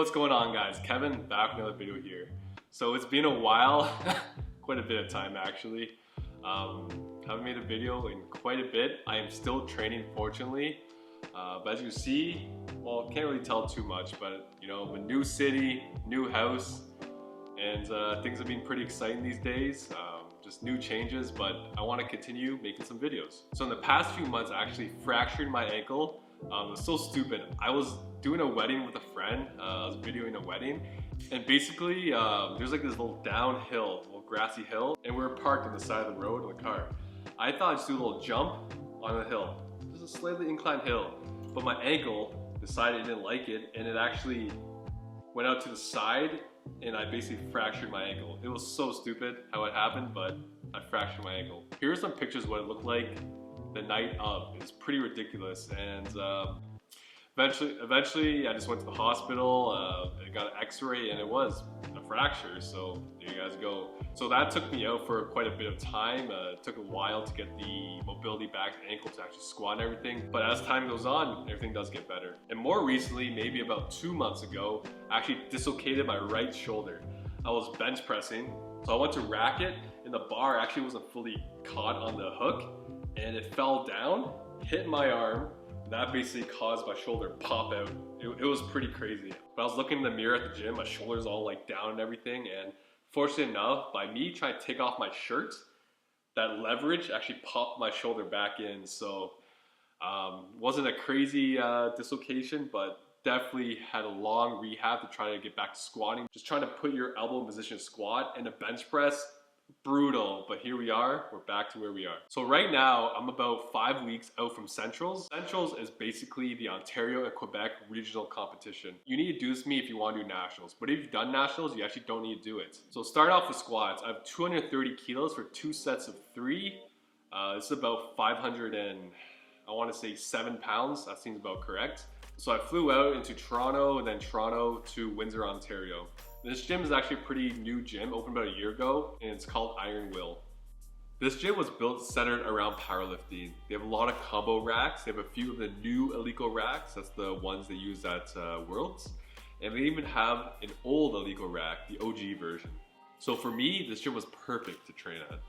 what's going on, guys? Kevin back with another video here. So it's been a while, quite a bit of time actually. Haven't made a video in quite a bit. I am still training, fortunately. But as you see, well, can't really tell too much, but you know, a new city, new house, and things have been pretty exciting these days. Just new changes, but I want to continue making some videos. So in the past few months, I actually fractured my ankle. It was so stupid. I was doing a wedding with a friend. I was videoing a wedding, and basically there's like this little downhill, little grassy hill, and we were parked on the side of the road in the car. I thought I'd just do a little jump on the hill. There's a slightly inclined hill, but my ankle decided it didn't like it, and it actually went out to the side, and I basically fractured my ankle. It was so stupid how it happened, but I fractured my ankle. Here are some pictures of what it looked like the night of. It's pretty ridiculous, and eventually I just went to the hospital. I got an x-ray, and it was a fracture, so there you guys go. So that took me out for quite a bit of time. It took a while to get the mobility back to the ankle to actually squat and everything, but as time goes on, everything does get better. And more recently, maybe about 2 months ago, I actually dislocated my right shoulder. I was bench pressing, so I went to rack it, and the bar actually wasn't fully caught on the hook, and it fell down, hit my arm. That basically caused my shoulder to pop out. It was pretty crazy. But I was looking in the mirror at the gym, my shoulder's all like down and everything, and fortunately enough, by me trying to take off my shirt, that leverage actually popped my shoulder back in. So wasn't a crazy dislocation, but definitely had a long rehab to try to get back to squatting. Just trying to put your elbow in position to squat, and a bench press, brutal, but here we are, we're back to where we are. So right now, I'm about 5 weeks out from Centrals. Centrals is basically the Ontario and Quebec regional competition. You need to do this with me if you want to do nationals, but if you've done nationals, you actually don't need to do it. So start off with squats. I have 230 kilos for 2 sets of 3. This is about 500 and I want to say 7 pounds. That seems about correct. So I flew out into Toronto and then Toronto to Windsor, Ontario. This gym is actually a pretty new gym, opened about a year ago, and it's called Iron Will. This gym was built centered around powerlifting. They have a lot of combo racks. They have a few of the new Alico racks. That's the ones they use at Worlds. And they even have an old Alico rack, the OG version. So for me, this gym was perfect to train at.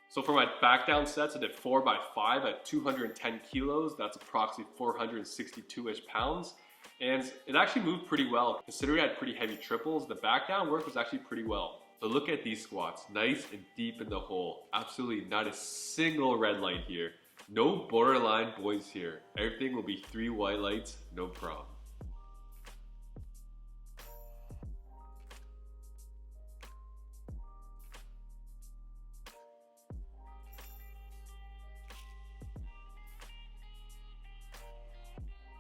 So for my back down sets, I did 4x5 at 210 kilos. That's approximately 462-ish pounds. And it actually moved pretty well. Considering I had pretty heavy triples, the back down work was actually pretty well. So look at these squats, nice and deep in the hole. Absolutely not a single red light here. No borderline boys here. Everything will be 3 white lights, no problem.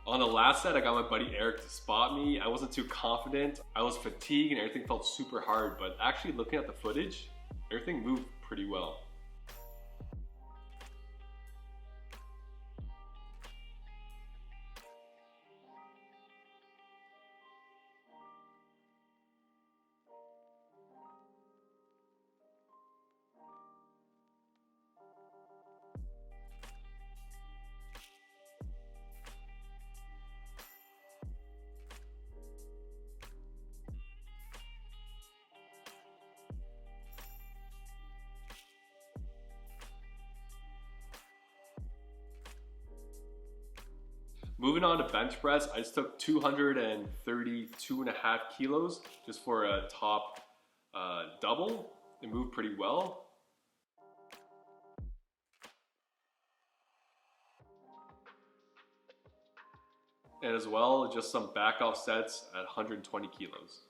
On the last set, I got my buddy Eric to spot me. I wasn't too confident. I was fatigued and everything felt super hard, but actually looking at the footage, everything moved pretty well. Moving on to bench press, I just took 232.5 kilos just for a top double. It moved pretty well. And as well, just some back off sets at 120 kilos.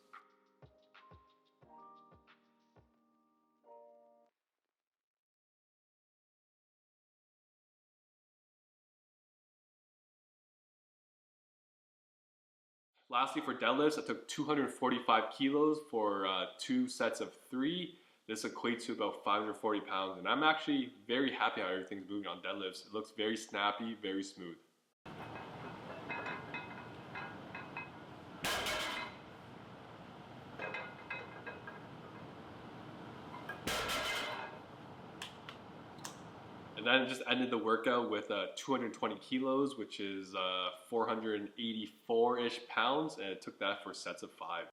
Lastly, for deadlifts, I took 245 kilos for 2 sets of 3. This equates to about 540 pounds, and I'm actually very happy how everything's moving on deadlifts. It looks very snappy, very smooth. And then just ended the workout with 220 kilos, which is 484-ish pounds, and it took that for sets of 5.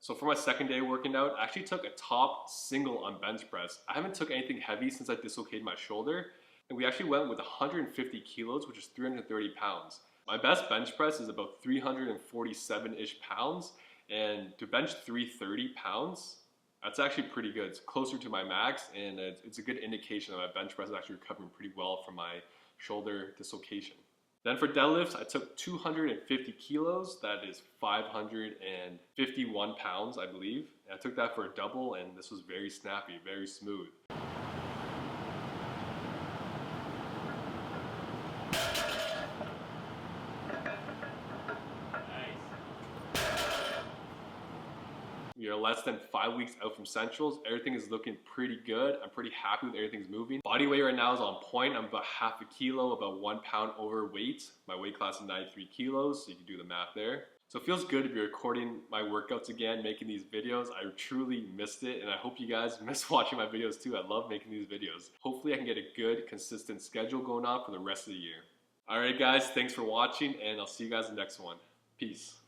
So for my second day working out, I actually took a top single on bench press. I haven't took anything heavy since I dislocated my shoulder, and we actually went with 150 kilos, which is 330 pounds. My best bench press is about 347-ish pounds, and to bench 330 pounds, that's actually pretty good. It's closer to my max, and it's a good indication that my bench press is actually recovering pretty well from my shoulder dislocation. Then for deadlifts, I took 250 kilos, that is 551 pounds, I believe. And I took that for a double, and this was very snappy, very smooth. We are less than 5 weeks out from Centrals. Everything is looking pretty good. I'm pretty happy with everything's moving. Body weight right now is on point. I'm about half a kilo, about 1 pound overweight. My weight class is 93 kilos, so you can do the math there. So it feels good to be recording my workouts again, making these videos. I truly missed it, and I hope you guys miss watching my videos too. I love making these videos. Hopefully I can get a good, consistent schedule going on for the rest of the year. All right guys, thanks for watching, and I'll see you guys in the next one. Peace.